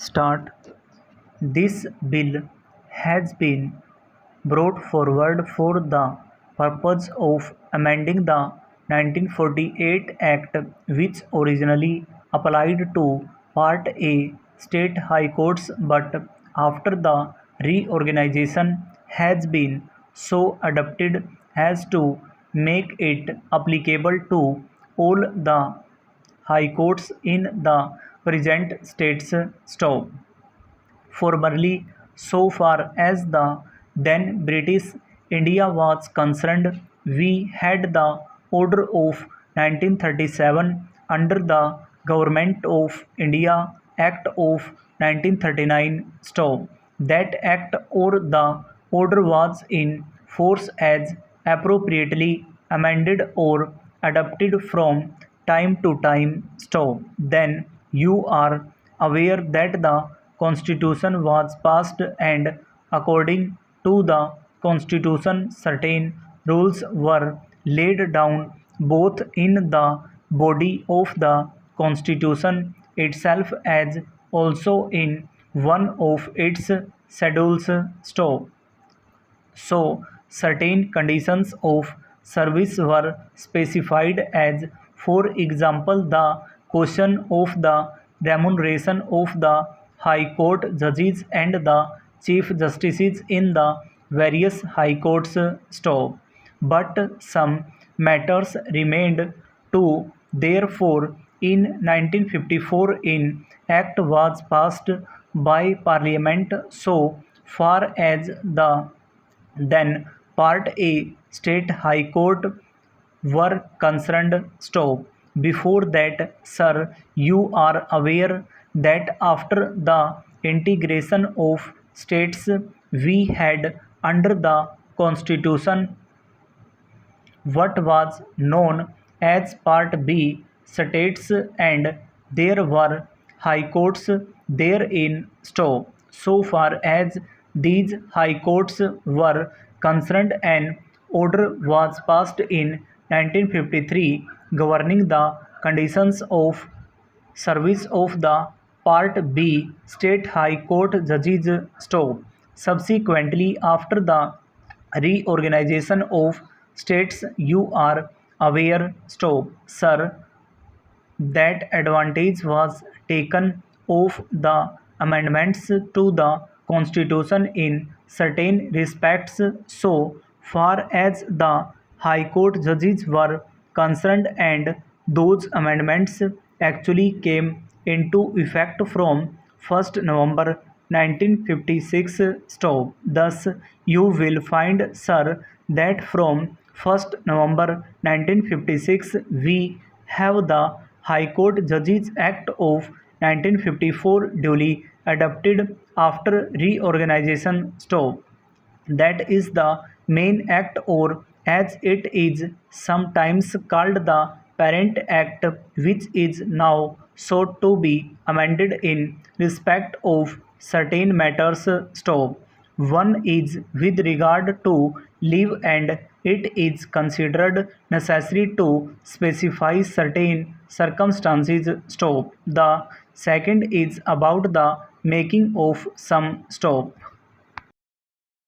Start. This bill has been brought forward for the purpose of amending the 1948 Act, which originally applied to Part A state high courts, but after the reorganization has been so adapted as to make it applicable to all the high courts in the present states. Stop. Formerly, so far as the then British India was concerned, we had the Order of 1937 under the Government of India Act of 1939. Stop. That act or the order was in force as appropriately amended or adopted from time to time. Stop. Then you are aware that the Constitution was passed, and according to the Constitution certain rules were laid down both in the body of the Constitution itself as also in one of its schedules. Stop. So, certain conditions of service were specified as, for example, the question of the remuneration of the High Court judges and the Chief Justices in the various High Courts. Stop. But some matters remained too. Therefore, in 1954, an act was passed by Parliament so far as the then Part A State High Court were concerned. Stop. Before that, sir, you are aware that after the integration of states we had under the Constitution what was known as Part B states, and there were high courts therein. So far as these high courts were concerned, an order was passed in 1953 governing the conditions of service of the Part B State High Court judges. Subsequently, after the reorganization of states, you are aware, sir, that advantage was taken of the amendments to the Constitution in certain respects. So far as the High Court judges were concerned, and those amendments actually came into effect from 1st November 1956. Thus, you will find, sir, that from 1st November 1956 we have the High Court Judges Act of 1954 duly adopted after reorganization. That is the main act, or as it is sometimes called the parent act, which is now sought to be amended in respect of certain matters. One is with regard to leave, and it is considered necessary to specify certain circumstances. The second is about the making of some.